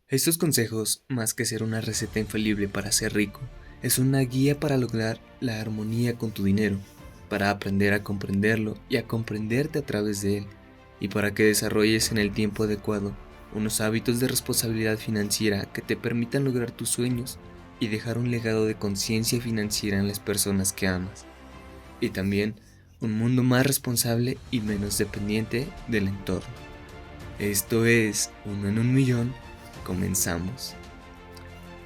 Estos consejos, más que ser una receta infalible para ser rico, es una guía para lograr la armonía con tu dinero, para aprender a comprenderlo y a comprenderte a través de él, y para que desarrolles en el tiempo adecuado unos hábitos de responsabilidad financiera que te permitan lograr tus sueños y dejar un legado de conciencia financiera en las personas que amas, y también un mundo más responsable y menos dependiente del entorno. Esto es Uno en un Millón. Comenzamos.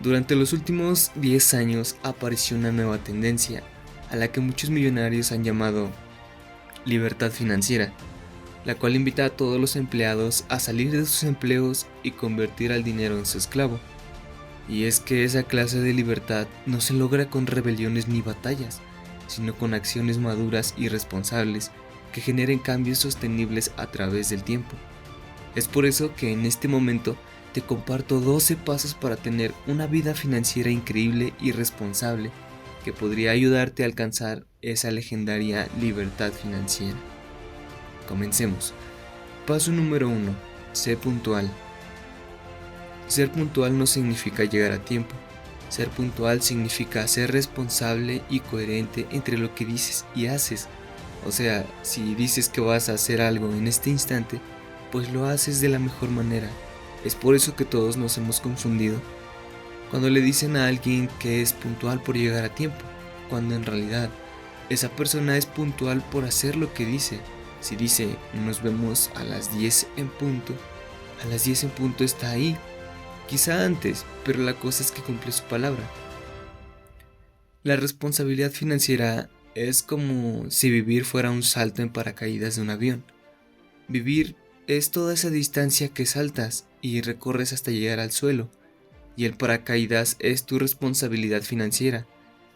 Durante los últimos 10 años apareció una nueva tendencia, a la que muchos millonarios han llamado libertad financiera, la cual invita a todos los empleados a salir de sus empleos y convertir al dinero en su esclavo. Y es que esa clase de libertad no se logra con rebeliones ni batallas, sino con acciones maduras y responsables que generen cambios sostenibles a través del tiempo. Es por eso que en este momento te comparto 12 pasos para tener una vida financiera increíble y responsable que podría ayudarte a alcanzar esa legendaria libertad financiera. Comencemos. Paso número 1. Sé puntual. Ser puntual no significa llegar a tiempo. Ser puntual significa ser responsable y coherente entre lo que dices y haces. O sea, si dices que vas a hacer algo en este instante, pues lo haces de la mejor manera. Es por eso que todos nos hemos confundido cuando le dicen a alguien que es puntual por llegar a tiempo, cuando en realidad esa persona es puntual por hacer lo que dice. Si dice nos vemos a las 10 en punto, a las 10 en punto está ahí, quizá antes, pero la cosa es que cumple su palabra. La responsabilidad financiera es como si vivir fuera un salto en paracaídas de un avión. Vivir es toda esa distancia que saltas y recorres hasta llegar al suelo, y el paracaídas es tu responsabilidad financiera,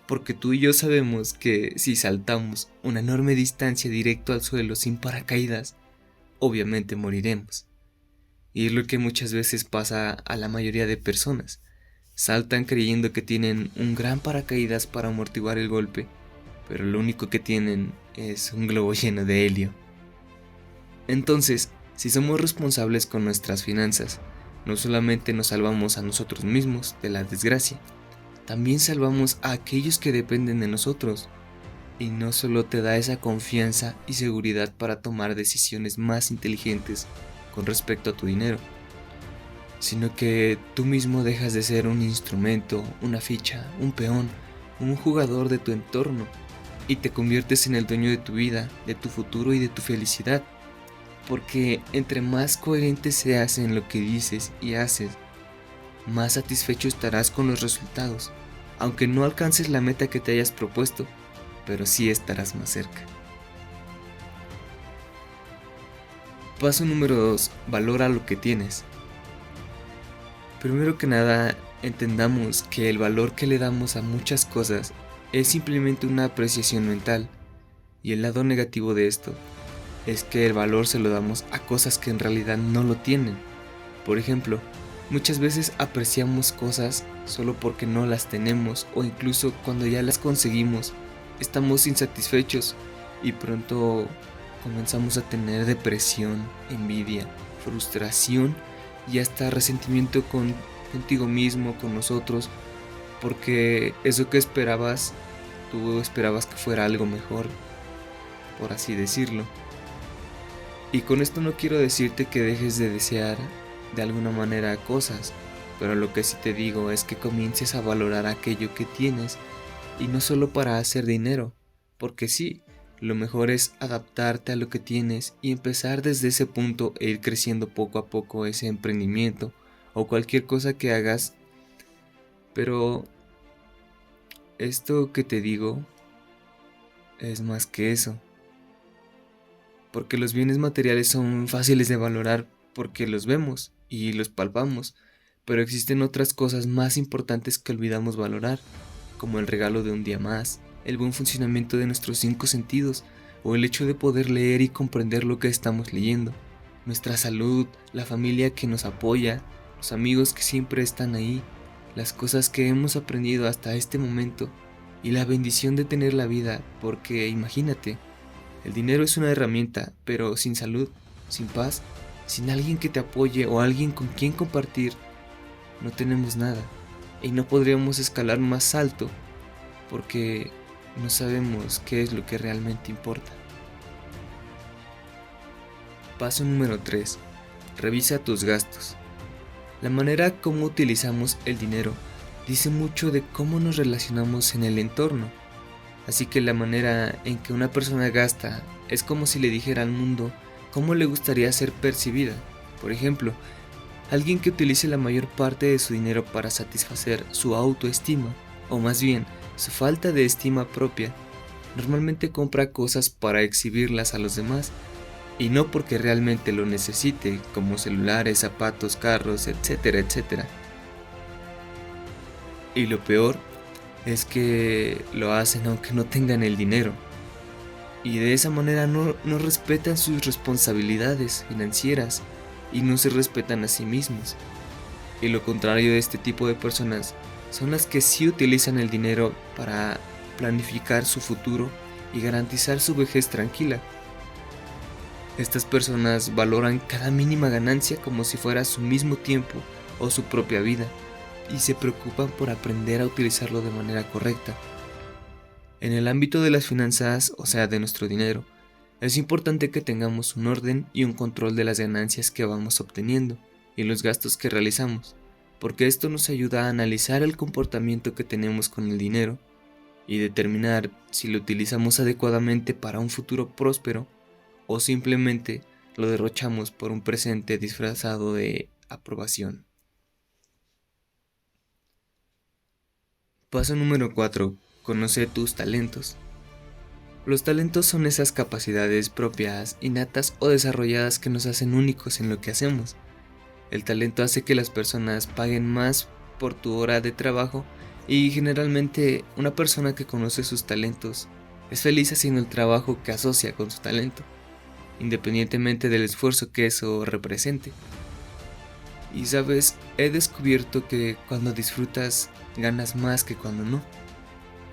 porque tú y yo sabemos que si saltamos una enorme distancia directo al suelo sin paracaídas, obviamente moriremos. Y es lo que muchas veces pasa a la mayoría de personas. Saltan creyendo que tienen un gran paracaídas para amortiguar el golpe, pero lo único que tienen es un globo lleno de helio. Entonces, si somos responsables con nuestras finanzas, no solamente nos salvamos a nosotros mismos de la desgracia, también salvamos a aquellos que dependen de nosotros. Y no solo te da esa confianza y seguridad para tomar decisiones más inteligentes con respecto a tu dinero, sino que tú mismo dejas de ser un instrumento, una ficha, un peón, un jugador de tu entorno, y te conviertes en el dueño de tu vida, de tu futuro y de tu felicidad. Porque entre más coherente seas en lo que dices y haces, más satisfecho estarás con los resultados, aunque no alcances la meta que te hayas propuesto, pero sí estarás más cerca. Paso número 2. Valora lo que tienes. Primero que nada, entendamos que el valor que le damos a muchas cosas es simplemente una apreciación mental, y el lado negativo de esto es que el valor se lo damos a cosas que en realidad no lo tienen. Por ejemplo, muchas veces apreciamos cosas solo porque no las tenemos, o incluso cuando ya las conseguimos, estamos insatisfechos y pronto comenzamos a tener depresión, envidia, frustración y hasta resentimiento contigo mismo, con nosotros, porque eso que esperabas, tú esperabas que fuera algo mejor, por así decirlo. Y con esto no quiero decirte que dejes de desear de alguna manera cosas, pero lo que sí te digo es que comiences a valorar aquello que tienes, y no solo para hacer dinero, porque sí, lo mejor es adaptarte a lo que tienes y empezar desde ese punto e ir creciendo poco a poco ese emprendimiento o cualquier cosa que hagas. Pero esto que te digo es más que eso, porque los bienes materiales son fáciles de valorar porque los vemos y los palpamos, pero existen otras cosas más importantes que olvidamos valorar, como el regalo de un día más, el buen funcionamiento de nuestros 5 sentidos, o el hecho de poder leer y comprender lo que estamos leyendo, nuestra salud, la familia que nos apoya, los amigos que siempre están ahí, las cosas que hemos aprendido hasta este momento, y la bendición de tener la vida, porque imagínate, el dinero es una herramienta, pero sin salud, sin paz, sin alguien que te apoye o alguien con quien compartir, no tenemos nada y no podríamos escalar más alto porque no sabemos qué es lo que realmente importa. Paso número 3. Revisa tus gastos. La manera como utilizamos el dinero dice mucho de cómo nos relacionamos en el entorno. Así que la manera en que una persona gasta es como si le dijera al mundo cómo le gustaría ser percibida. Por ejemplo, alguien que utilice la mayor parte de su dinero para satisfacer su autoestima, o más bien, su falta de estima propia, normalmente compra cosas para exhibirlas a los demás, y no porque realmente lo necesite, como celulares, zapatos, carros, etcétera, etcétera. Y lo peor es que lo hacen aunque no tengan el dinero. Y de esa manera no respetan sus responsabilidades financieras y no se respetan a sí mismos. Y lo contrario de este tipo de personas son las que sí utilizan el dinero para planificar su futuro y garantizar su vejez tranquila. Estas personas valoran cada mínima ganancia como si fuera su mismo tiempo o su propia vida y se preocupan por aprender a utilizarlo de manera correcta. En el ámbito de las finanzas, o sea, de nuestro dinero, es importante que tengamos un orden y un control de las ganancias que vamos obteniendo y los gastos que realizamos, porque esto nos ayuda a analizar el comportamiento que tenemos con el dinero y determinar si lo utilizamos adecuadamente para un futuro próspero o simplemente lo derrochamos por un presente disfrazado de aprobación. Paso número 4. Conoce tus talentos. Los talentos son esas capacidades propias, innatas o desarrolladas que nos hacen únicos en lo que hacemos. El talento hace que las personas paguen más por tu hora de trabajo y generalmente una persona que conoce sus talentos es feliz haciendo el trabajo que asocia con su talento, independientemente del esfuerzo que eso represente. Y sabes, he descubierto que cuando disfrutas ganas más que cuando no.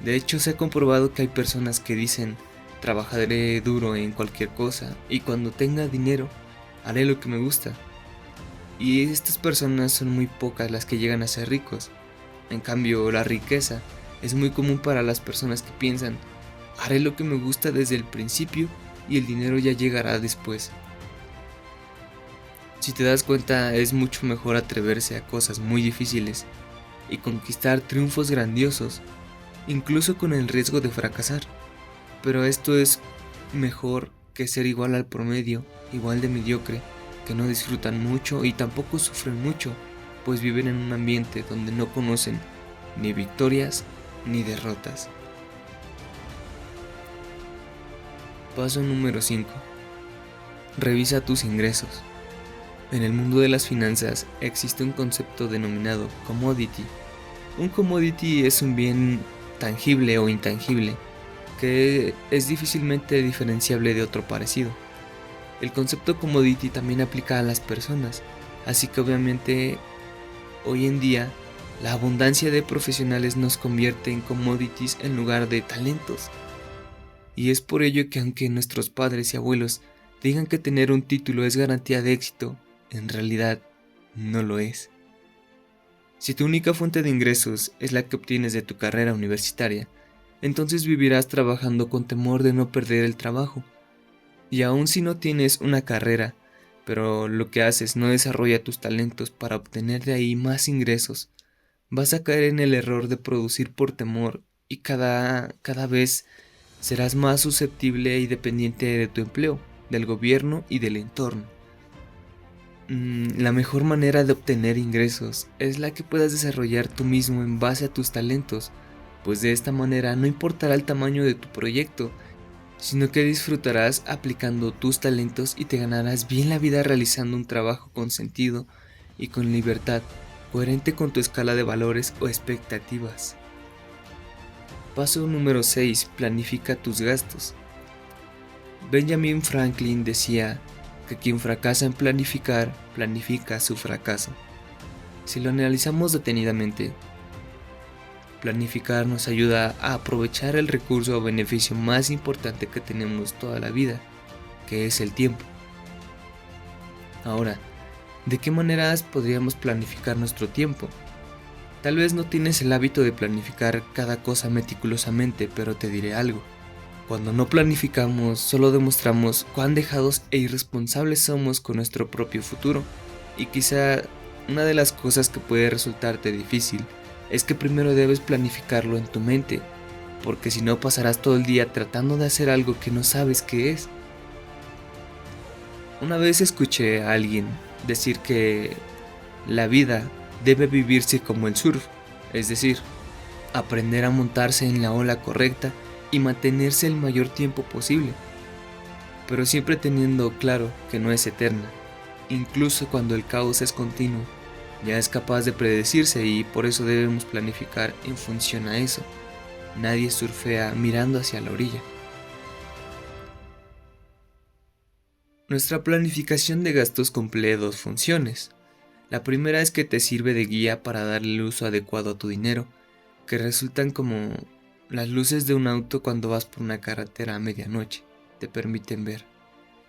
De hecho, se ha comprobado que hay personas que dicen, trabajaré duro en cualquier cosa y cuando tenga dinero, haré lo que me gusta. Y estas personas son muy pocas las que llegan a ser ricos. En cambio, la riqueza es muy común para las personas que piensan, haré lo que me gusta desde el principio y el dinero ya llegará después. Si te das cuenta, es mucho mejor atreverse a cosas muy difíciles y conquistar triunfos grandiosos, incluso con el riesgo de fracasar. Pero esto es mejor que ser igual al promedio, igual de mediocre, que no disfrutan mucho y tampoco sufren mucho, pues viven en un ambiente donde no conocen ni victorias ni derrotas. Paso número 5. Revisa tus ingresos. En el mundo de las finanzas existe un concepto denominado commodity. Un commodity es un bien tangible o intangible que es difícilmente diferenciable de otro parecido. El concepto commodity también aplica a las personas, así que obviamente hoy en día la abundancia de profesionales nos convierte en commodities en lugar de talentos. Y es por ello que aunque nuestros padres y abuelos digan que tener un título es garantía de éxito, en realidad no lo es. Si tu única fuente de ingresos es la que obtienes de tu carrera universitaria, entonces vivirás trabajando con temor de no perder el trabajo. Y aun si no tienes una carrera, pero lo que haces no desarrolla tus talentos para obtener de ahí más ingresos, vas a caer en el error de producir por temor y cada vez serás más susceptible y dependiente de tu empleo, del gobierno y del entorno. La mejor manera de obtener ingresos es la que puedas desarrollar tú mismo en base a tus talentos, pues de esta manera no importará el tamaño de tu proyecto, sino que disfrutarás aplicando tus talentos y te ganarás bien la vida realizando un trabajo con sentido y con libertad, coherente con tu escala de valores o expectativas. Paso número 6. Planifica tus gastos. Benjamin Franklin decía que quien fracasa en planificar, planifica su fracaso. Si lo analizamos detenidamente, planificar nos ayuda a aprovechar el recurso o beneficio más importante que tenemos toda la vida, que es el tiempo. Ahora, ¿De qué maneras podríamos planificar nuestro tiempo? Tal vez no tienes el hábito de planificar cada cosa meticulosamente, pero te diré algo. Cuando no planificamos, solo demostramos cuán dejados e irresponsables somos con nuestro propio futuro. Y quizá una de las cosas que puede resultarte difícil es que primero debes planificarlo en tu mente, porque si no pasarás todo el día tratando de hacer algo que no sabes qué es. Una vez escuché a alguien decir que la vida debe vivirse como el surf, es decir, aprender a montarse en la ola correcta y mantenerse el mayor tiempo posible, pero siempre teniendo claro que no es eterna. Incluso cuando el caos es continuo, ya es capaz de predecirse y por eso debemos planificar en función a eso. Nadie surfea mirando hacia la orilla. Nuestra planificación de gastos cumple dos funciones. La primera es que te sirve de guía para darle el uso adecuado a tu dinero, que resultan como las luces de un auto cuando vas por una carretera a medianoche, te permiten ver.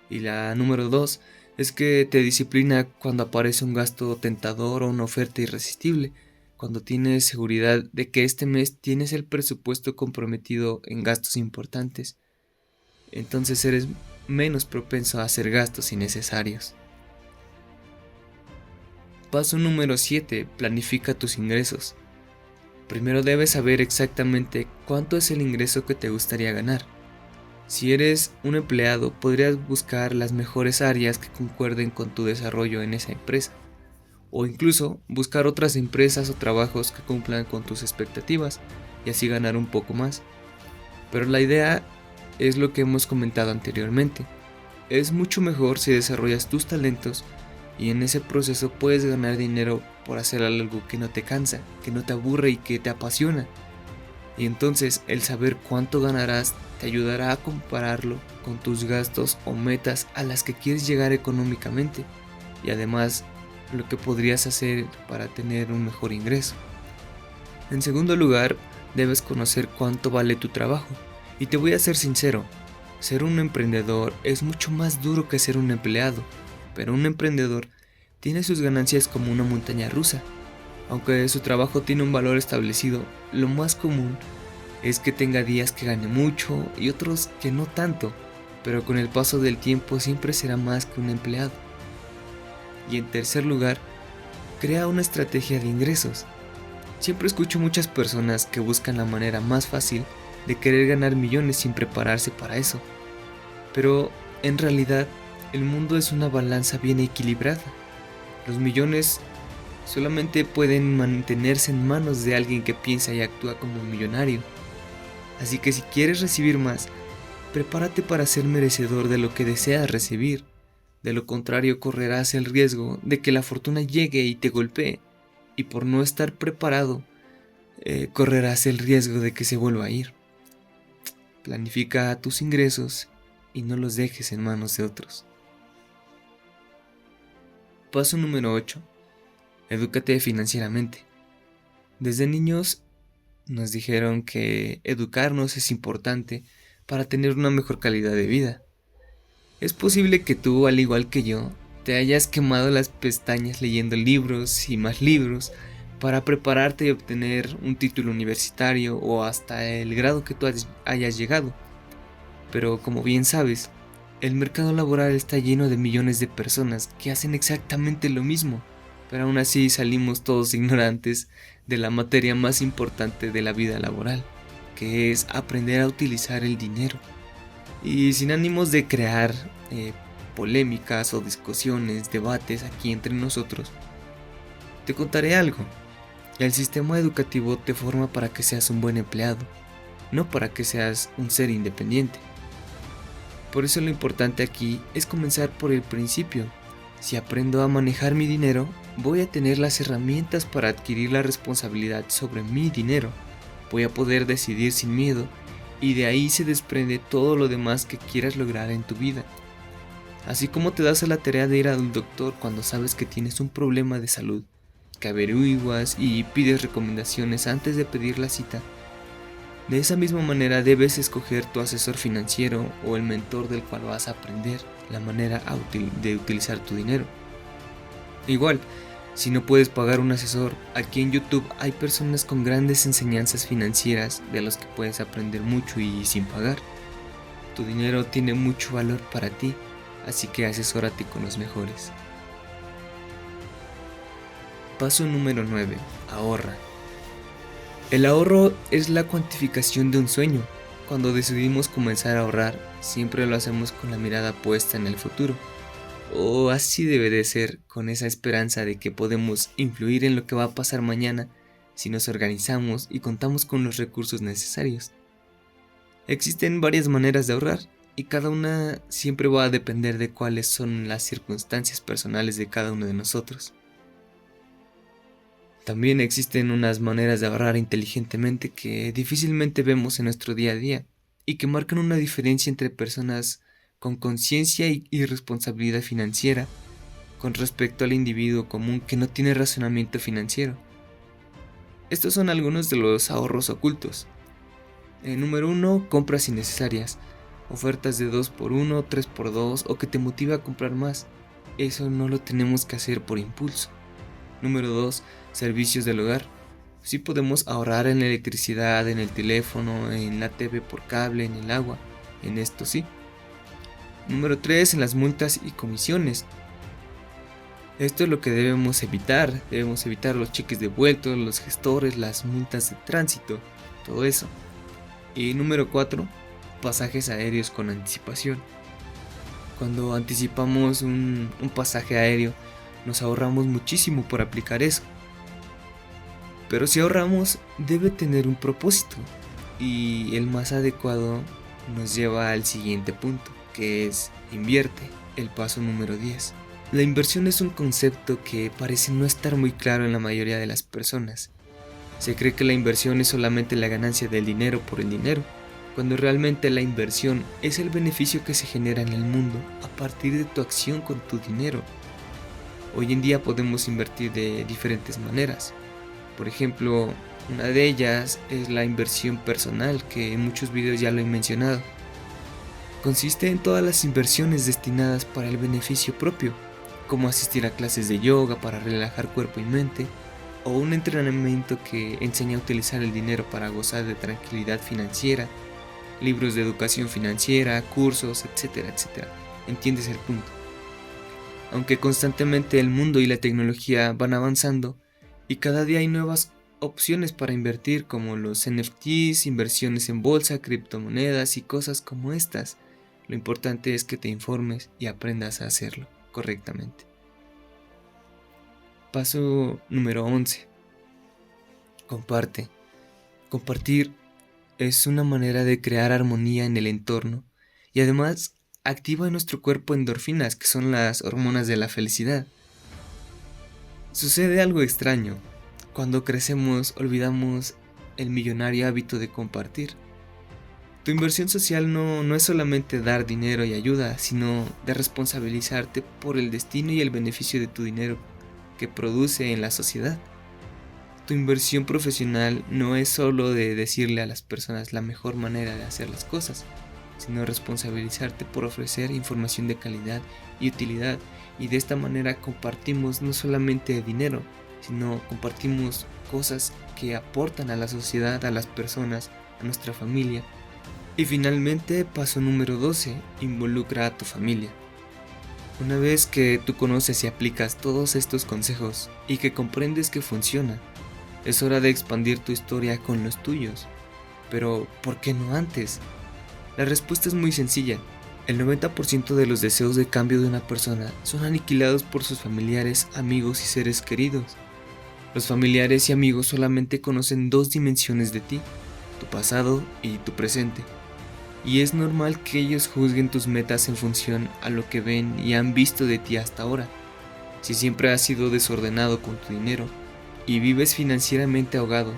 Y la número dos es que te disciplina cuando aparece un gasto tentador o una oferta irresistible, cuando tienes seguridad de que este mes tienes el presupuesto comprometido en gastos importantes. Entonces eres menos propenso a hacer gastos innecesarios. Paso número 7. Planifica tus ingresos. Primero debes saber exactamente cuánto es el ingreso que te gustaría ganar. Si eres un empleado, podrías buscar las mejores áreas que concuerden con tu desarrollo en esa empresa, o incluso buscar otras empresas o trabajos que cumplan con tus expectativas y así ganar un poco más. Pero la idea es lo que hemos comentado anteriormente. Es mucho mejor si desarrollas tus talentos y en ese proceso puedes ganar dinero por hacer algo que no te cansa, que no te aburre y que te apasiona. Y entonces el saber cuánto ganarás te ayudará a compararlo con tus gastos o metas a las que quieres llegar económicamente y además lo que podrías hacer para tener un mejor ingreso. En segundo lugar, debes conocer cuánto vale tu trabajo. Y te voy a ser sincero, ser un emprendedor es mucho más duro que ser un empleado, pero un emprendedor tiene sus ganancias como una montaña rusa. Aunque su trabajo tiene un valor establecido, lo más común es que tenga días que gane mucho y otros que no tanto, pero con el paso del tiempo siempre será más que un empleado. Y en tercer lugar, crea una estrategia de ingresos. Siempre escucho muchas personas que buscan la manera más fácil de querer ganar millones sin prepararse para eso. Pero en realidad, el mundo es una balanza bien equilibrada. Los millones solamente pueden mantenerse en manos de alguien que piensa y actúa como un millonario. Así que si quieres recibir más, prepárate para ser merecedor de lo que deseas recibir. De lo contrario, correrás el riesgo de que la fortuna llegue y te golpee. Y por no estar preparado, correrás el riesgo de que se vuelva a ir. Planifica tus ingresos y no los dejes en manos de otros. Paso número 8. Edúcate financieramente. Desde niños nos dijeron que educarnos es importante para tener una mejor calidad de vida. Es posible que tú, al igual que yo, te hayas quemado las pestañas leyendo libros y más libros para prepararte y obtener un título universitario o hasta el grado que tú hayas llegado. Pero como bien sabes, el mercado laboral está lleno de millones de personas que hacen exactamente lo mismo, pero aún así salimos todos ignorantes de la materia más importante de la vida laboral, que es aprender a utilizar el dinero. Y sin ánimos de crear polémicas o discusiones, debates aquí entre nosotros, te contaré algo. El sistema educativo te forma para que seas un buen empleado, no para que seas un ser independiente. Por eso lo importante aquí es comenzar por el principio. Si aprendo a manejar mi dinero, voy a tener las herramientas para adquirir la responsabilidad sobre mi dinero. Voy a poder decidir sin miedo y de ahí se desprende todo lo demás que quieras lograr en tu vida. Así como te das a la tarea de ir al doctor cuando sabes que tienes un problema de salud, que averiguas y pides recomendaciones antes de pedir la cita. De esa misma manera debes escoger tu asesor financiero o el mentor del cual vas a aprender la manera de utilizar tu dinero. Igual, si no puedes pagar un asesor, aquí en YouTube hay personas con grandes enseñanzas financieras de las que puedes aprender mucho y sin pagar. Tu dinero tiene mucho valor para ti, así que asesórate con los mejores. Paso número 9. Ahorra. El ahorro es la cuantificación de un sueño. Cuando decidimos comenzar a ahorrar, siempre lo hacemos con la mirada puesta en el futuro. O así debe de ser, con esa esperanza de que podemos influir en lo que va a pasar mañana si nos organizamos y contamos con los recursos necesarios. Existen varias maneras de ahorrar y cada una siempre va a depender de cuáles son las circunstancias personales de cada uno de nosotros. También existen unas maneras de ahorrar inteligentemente que difícilmente vemos en nuestro día a día y que marcan una diferencia entre personas con conciencia y responsabilidad financiera con respecto al individuo común que no tiene razonamiento financiero. Estos son algunos de los ahorros ocultos. Número 1. Compras innecesarias. Ofertas de 2x1, 3x2 o que te motive a comprar más. Eso no lo tenemos que hacer por impulso. Número 2. Servicios del hogar. Sí podemos ahorrar en la electricidad, en el teléfono, en la TV por cable, en el agua. En esto sí. Número 3. En las multas y comisiones. Esto es lo que debemos evitar. Debemos evitar los cheques devueltos, los gestores, las multas de tránsito, todo eso. Y número 4. Pasajes aéreos con anticipación. Cuando anticipamos un pasaje aéreo, nos ahorramos muchísimo por aplicar eso. Pero si ahorramos, debe tener un propósito. Y el más adecuado nos lleva al siguiente punto, que es invierte, el paso número 10. La inversión es un concepto que parece no estar muy claro en la mayoría de las personas. Se cree que la inversión es solamente la ganancia del dinero por el dinero, cuando realmente la inversión es el beneficio que se genera en el mundo a partir de tu acción con tu dinero. Hoy en día podemos invertir de diferentes maneras. Por ejemplo, una de ellas es la inversión personal, que en muchos videos ya lo he mencionado. Consiste en todas las inversiones destinadas para el beneficio propio, como asistir a clases de yoga para relajar cuerpo y mente, o un entrenamiento que enseña a utilizar el dinero para gozar de tranquilidad financiera, libros de educación financiera, cursos, etcétera, etcétera. ¿Entiendes el punto? Aunque constantemente el mundo y la tecnología van avanzando y cada día hay nuevas opciones para invertir como los NFTs, inversiones en bolsa, criptomonedas y cosas como estas, lo importante es que te informes y aprendas a hacerlo correctamente. Paso número 11. Comparte. Compartir es una manera de crear armonía en el entorno y además activa en nuestro cuerpo endorfinas, que son las hormonas de la felicidad. Sucede algo extraño. Cuando crecemos olvidamos el millonario hábito de compartir. Tu inversión social no es solamente dar dinero y ayuda, sino de responsabilizarte por el destino y el beneficio de tu dinero que produce en la sociedad. Tu inversión profesional no es solo de decirle a las personas la mejor manera de hacer las cosas, sino responsabilizarte por ofrecer información de calidad y utilidad, y de esta manera compartimos no solamente dinero, sino compartimos cosas que aportan a la sociedad, a las personas, a nuestra familia. Y finalmente, paso número 12, involucra a tu familia. Una vez que tú conoces y aplicas todos estos consejos y que comprendes que funciona, es hora de expandir tu historia con los tuyos. Pero, ¿por qué no antes? La respuesta es muy sencilla. El 90% de los deseos de cambio de una persona son aniquilados por sus familiares, amigos y seres queridos. Los familiares y amigos solamente conocen dos dimensiones de ti, tu pasado y tu presente. Y es normal que ellos juzguen tus metas en función a lo que ven y han visto de ti hasta ahora. Si siempre has sido desordenado con tu dinero y vives financieramente ahogado,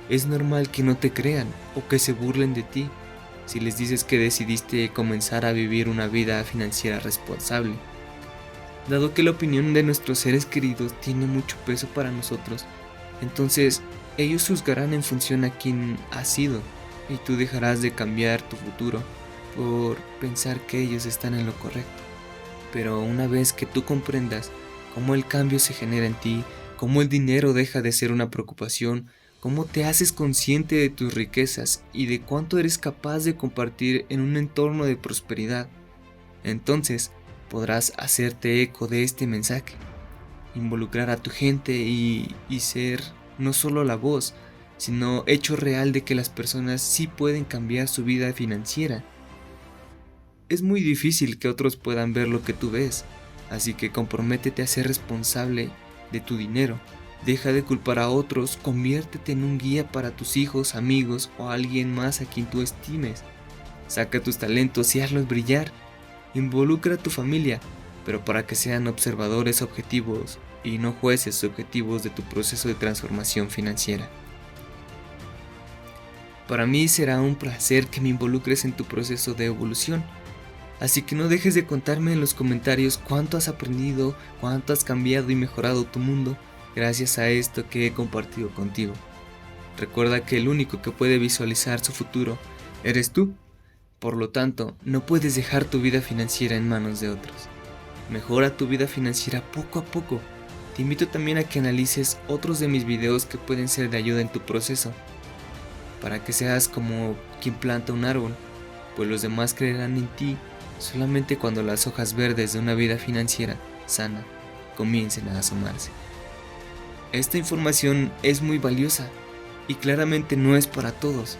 es normal que no te crean o que se burlen de ti si les dices que decidiste comenzar a vivir una vida financiera responsable. Dado que la opinión de nuestros seres queridos tiene mucho peso para nosotros, entonces ellos juzgarán en función a quién has sido, y tú dejarás de cambiar tu futuro por pensar que ellos están en lo correcto. Pero una vez que tú comprendas cómo el cambio se genera en ti, cómo el dinero deja de ser una preocupación, cómo te haces consciente de tus riquezas y de cuánto eres capaz de compartir en un entorno de prosperidad. Entonces podrás hacerte eco de este mensaje, involucrar a tu gente y ser no solo la voz, sino hecho real de que las personas sí pueden cambiar su vida financiera. Es muy difícil que otros puedan ver lo que tú ves, así que comprométete a ser responsable de tu dinero. Deja de culpar a otros, conviértete en un guía para tus hijos, amigos o alguien más a quien tú estimes. Saca tus talentos y hazlos brillar. Involucra a tu familia, pero para que sean observadores objetivos y no jueces subjetivos de tu proceso de transformación financiera. Para mí será un placer que me involucres en tu proceso de evolución. Así que no dejes de contarme en los comentarios cuánto has aprendido, cuánto has cambiado y mejorado tu mundo gracias a esto que he compartido contigo. Recuerda que el único que puede visualizar su futuro eres tú. Por lo tanto, no puedes dejar tu vida financiera en manos de otros. Mejora tu vida financiera poco a poco. Te invito también a que analices otros de mis videos que pueden ser de ayuda en tu proceso, para que seas como quien planta un árbol, pues los demás creerán en ti solamente cuando las hojas verdes de una vida financiera sana comiencen a asomarse. Esta información es muy valiosa y claramente no es para todos,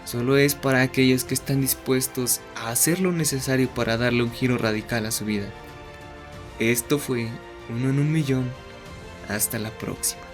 solo es para aquellos que están dispuestos a hacer lo necesario para darle un giro radical a su vida. Esto fue Uno en un Millón. Hasta la próxima.